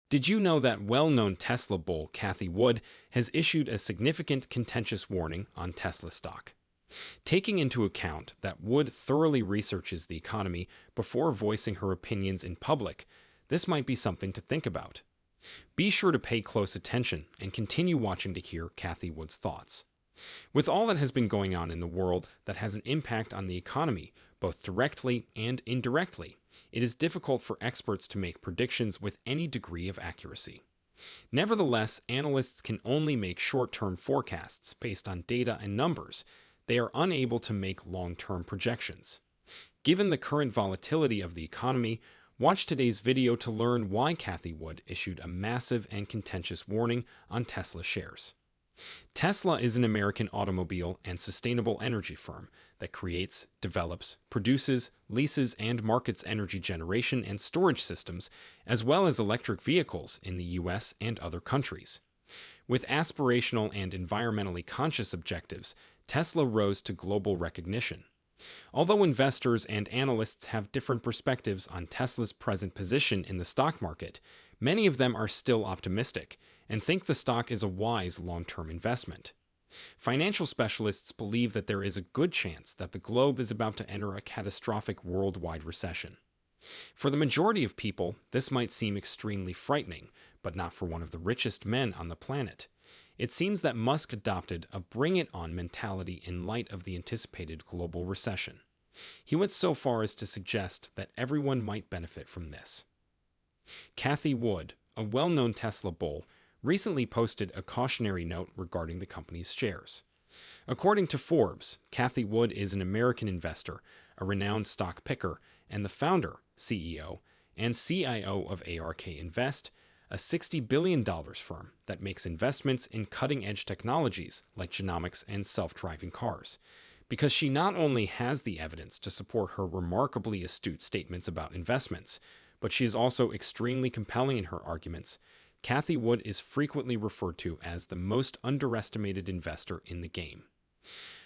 Did you know that well-known Tesla bull Cathie Wood has issued a significant contentious warning on Tesla stock? Taking into account that Wood thoroughly researches the economy before voicing her opinions in public, this might be something to think about. Be sure to pay close attention and continue watching to hear Cathie Wood's thoughts. With all that has been going on in the world that has an impact on the economy, both directly and indirectly, it is difficult for experts to make predictions with any degree of accuracy. Nevertheless, analysts can only make short-term forecasts based on data and numbers. They are unable to make long-term projections. Given the current volatility of the economy, watch today's video to learn why Cathie Wood issued a massive and contentious warning on Tesla shares. Tesla is an American automobile and sustainable energy firm that creates, develops, produces, leases, and markets energy generation and storage systems, as well as electric vehicles in the US and other countries. With aspirational and environmentally conscious objectives, Tesla rose to global recognition. Although investors and analysts have different perspectives on Tesla's present position in the stock market, many of them are still optimistic and think the stock is a wise long-term investment. Financial specialists believe that there is a good chance that the globe is about to enter a catastrophic worldwide recession. For the majority of people, this might seem extremely frightening, but not for one of the richest men on the planet. It seems that Musk adopted a bring-it-on mentality in light of the anticipated global recession. He went so far as to suggest that everyone might benefit from this. Cathie Wood, a well-known Tesla bull, recently posted a cautionary note regarding the company's shares. According to Forbes, Cathie Wood is an American investor, a renowned stock picker, and the founder, CEO, and CIO of ARK Invest, a $60 billion firm that makes investments in cutting-edge technologies like genomics and self-driving cars. Because she not only has the evidence to support her remarkably astute statements about investments, but she is also extremely compelling in her arguments, Cathie Wood is frequently referred to as the most underestimated investor in the game.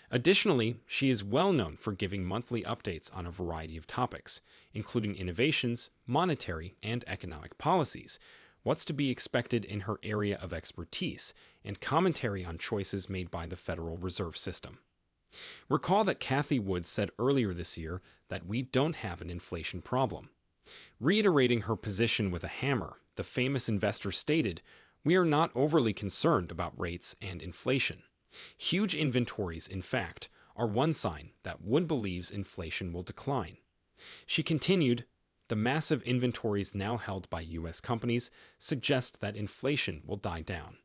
Additionally, she is well known for giving monthly updates on a variety of topics, including innovations, monetary and economic policies, what's to be expected in her area of expertise, and commentary on choices made by the Federal Reserve System. Recall that Cathie Wood said earlier this year that we don't have an inflation problem. Reiterating her position with a hammer, the famous investor stated, "We are not overly concerned about rates and inflation. Huge inventories, in fact, are one sign that Wood believes inflation will decline." She continued, "The massive inventories now held by U.S. companies suggest that inflation will die down."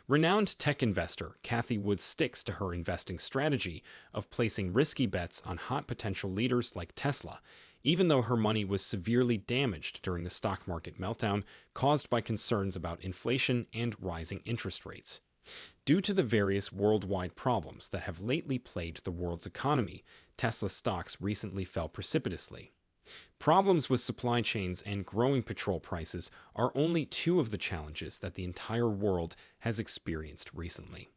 Renowned tech investor Cathie Wood sticks to her investing strategy of placing risky bets on hot potential leaders like Tesla, even though her money was severely damaged during the stock market meltdown caused by concerns about inflation and rising interest rates. Due to the various worldwide problems that have lately plagued the world's economy, Tesla stocks recently fell precipitously. Problems with supply chains and growing petrol prices are only two of the challenges that the entire world has experienced recently.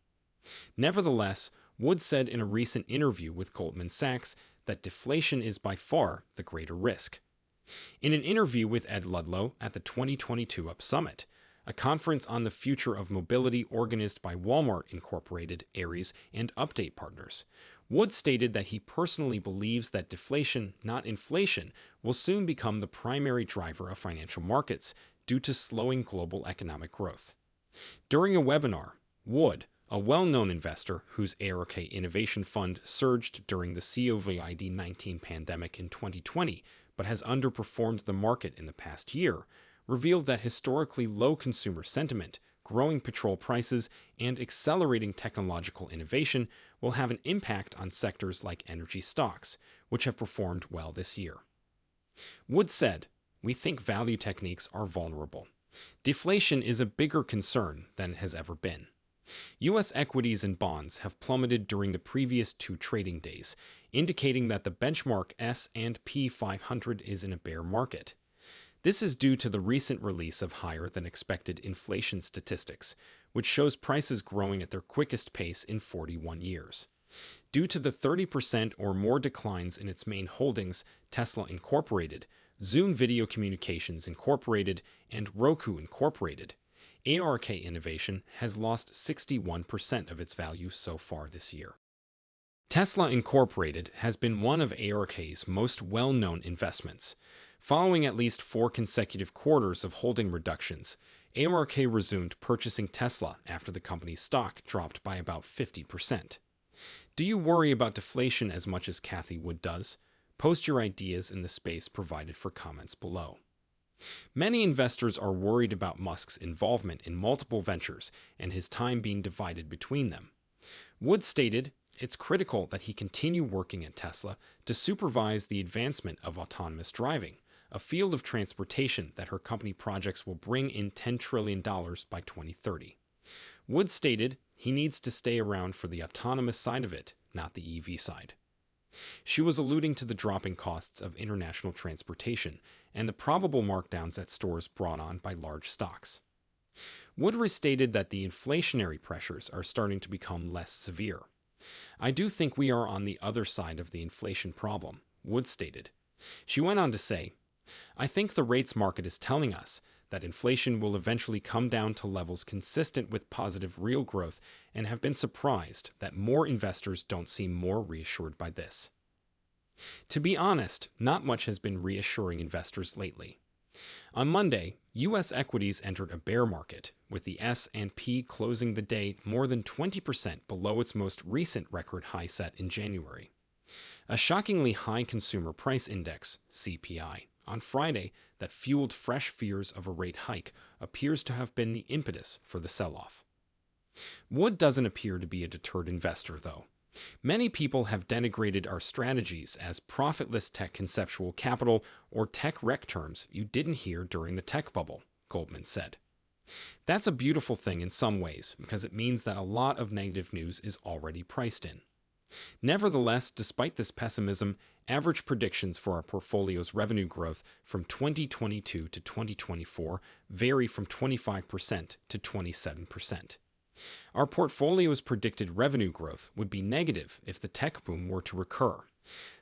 Nevertheless, Wood said in a recent interview with Goldman Sachs that deflation is by far the greater risk. In an interview with Ed Ludlow at the 2022 UP Summit, a conference on the future of mobility organized by Walmart Incorporated, Ares, and Update Partners, Wood stated that he personally believes that deflation, not inflation, will soon become the primary driver of financial markets due to slowing global economic growth. During a webinar, Wood, a well-known investor whose ARK Innovation Fund surged during the COVID-19 pandemic in 2020 but has underperformed the market in the past year, revealed that historically low consumer sentiment, growing petrol prices, and accelerating technological innovation will have an impact on sectors like energy stocks, which have performed well this year. Wood said, "We think value techniques are vulnerable. Deflation is a bigger concern than it has ever been. U.S. equities and bonds have plummeted during the previous 2 trading days, indicating that the benchmark S&P 500 is in a bear market. This is due to the recent release of higher-than-expected inflation statistics, which shows prices growing at their quickest pace in 41 years. Due to the 30% or more declines in its main holdings, Tesla Incorporated, Zoom Video Communications Incorporated, and Roku Incorporated. ARK Innovation has lost 61% of its value so far this year. Tesla Incorporated has been one of ARK's most well-known investments. Following at least 4 consecutive quarters of holding reductions, ARK resumed purchasing Tesla after the company's stock dropped by about 50%. Do you worry about deflation as much as Cathie Wood does? Post your ideas in the space provided for comments below. Many investors are worried about Musk's involvement in multiple ventures and his time being divided between them. Wood stated, "It's critical that he continue working at Tesla to supervise the advancement of autonomous driving, a field of transportation that her company projects will bring in $10 trillion by 2030. Wood stated he needs to stay around for the autonomous side of it, not the EV side. She was alluding to the dropping costs of international transportation and the probable markdowns at stores brought on by large stocks. Wood restated that the inflationary pressures are starting to become less severe. "I do think we are on the other side of the inflation problem," Wood stated. She went on to say, "I think the rates market is telling us that inflation will eventually come down to levels consistent with positive real growth, and have been surprised that more investors don't seem more reassured by this." To be honest, not much has been reassuring investors lately. On Monday, U.S. equities entered a bear market, with the S&P closing the day more than 20% below its most recent record high set in January. A shockingly high consumer price index, CPI, on Friday that fueled fresh fears of a rate hike appears to have been the impetus for the sell-off. Wood doesn't appear to be a deterred investor, though. "Many people have denigrated our strategies as profitless tech conceptual capital or tech rec terms you didn't hear during the tech bubble," Goldman said. "That's a beautiful thing in some ways because it means that a lot of negative news is already priced in. Nevertheless, despite this pessimism, average predictions for our portfolio's revenue growth from 2022 to 2024 vary from 25% to 27%. Our portfolio's predicted revenue growth would be negative if the tech boom were to recur.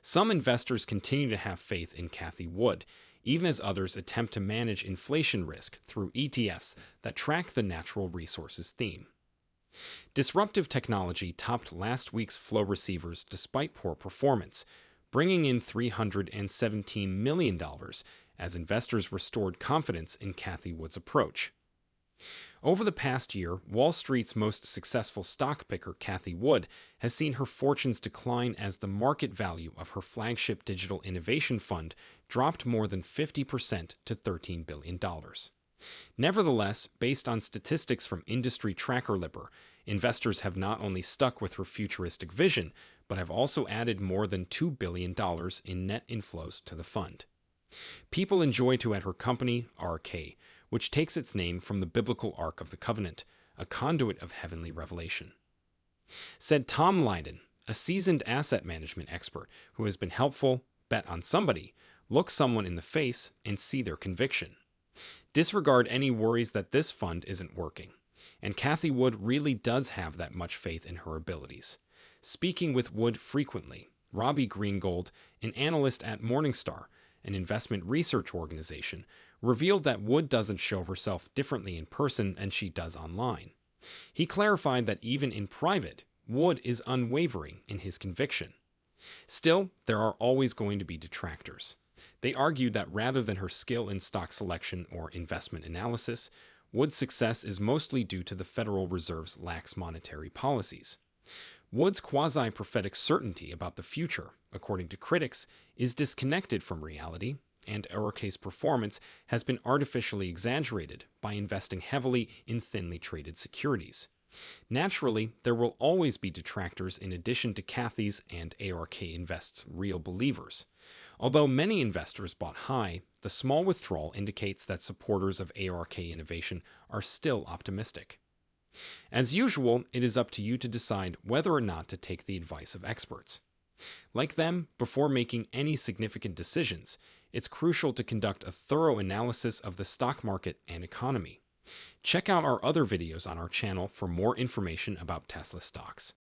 Some investors continue to have faith in Cathie Wood, even as others attempt to manage inflation risk through ETFs that track the natural resources theme." Disruptive technology topped last week's flow receivers despite poor performance, bringing in $317 million as investors restored confidence in Cathie Wood's approach. Over the past year, Wall Street's most successful stock picker, Cathie Wood, has seen her fortunes decline as the market value of her flagship digital innovation fund dropped more than 50% to $13 billion. Nevertheless, based on statistics from industry tracker Lipper, investors have not only stuck with her futuristic vision, but have also added more than $2 billion in net inflows to the fund. People enjoy to at her company, RK, which takes its name from the biblical Ark of the Covenant, a conduit of heavenly revelation. Said Tom Lydon, a seasoned asset management expert who has been helpful, bet on somebody, look someone in the face, and see their conviction. Disregard any worries that this fund isn't working, and Cathie Wood really does have that much faith in her abilities. Speaking with Wood frequently, Robbie Greengold, an analyst at Morningstar, an investment research organization, revealed that Wood doesn't show herself differently in person than she does online. He clarified that even in private, Wood is unwavering in his conviction. Still, there are always going to be detractors. They argued that rather than her skill in stock selection or investment analysis, Wood's success is mostly due to the Federal Reserve's lax monetary policies. Wood's quasi-prophetic certainty about the future, according to critics, is disconnected from reality, and RK's performance has been artificially exaggerated by investing heavily in thinly traded securities. Naturally, there will always be detractors in addition to Cathie's and ARK Invest's real believers. Although many investors bought high, the small withdrawal indicates that supporters of ARK Innovation are still optimistic. As usual, it is up to you to decide whether or not to take the advice of experts. Like them, before making any significant decisions, it's crucial to conduct a thorough analysis of the stock market and economy. Check out our other videos on our channel for more information about Tesla stocks.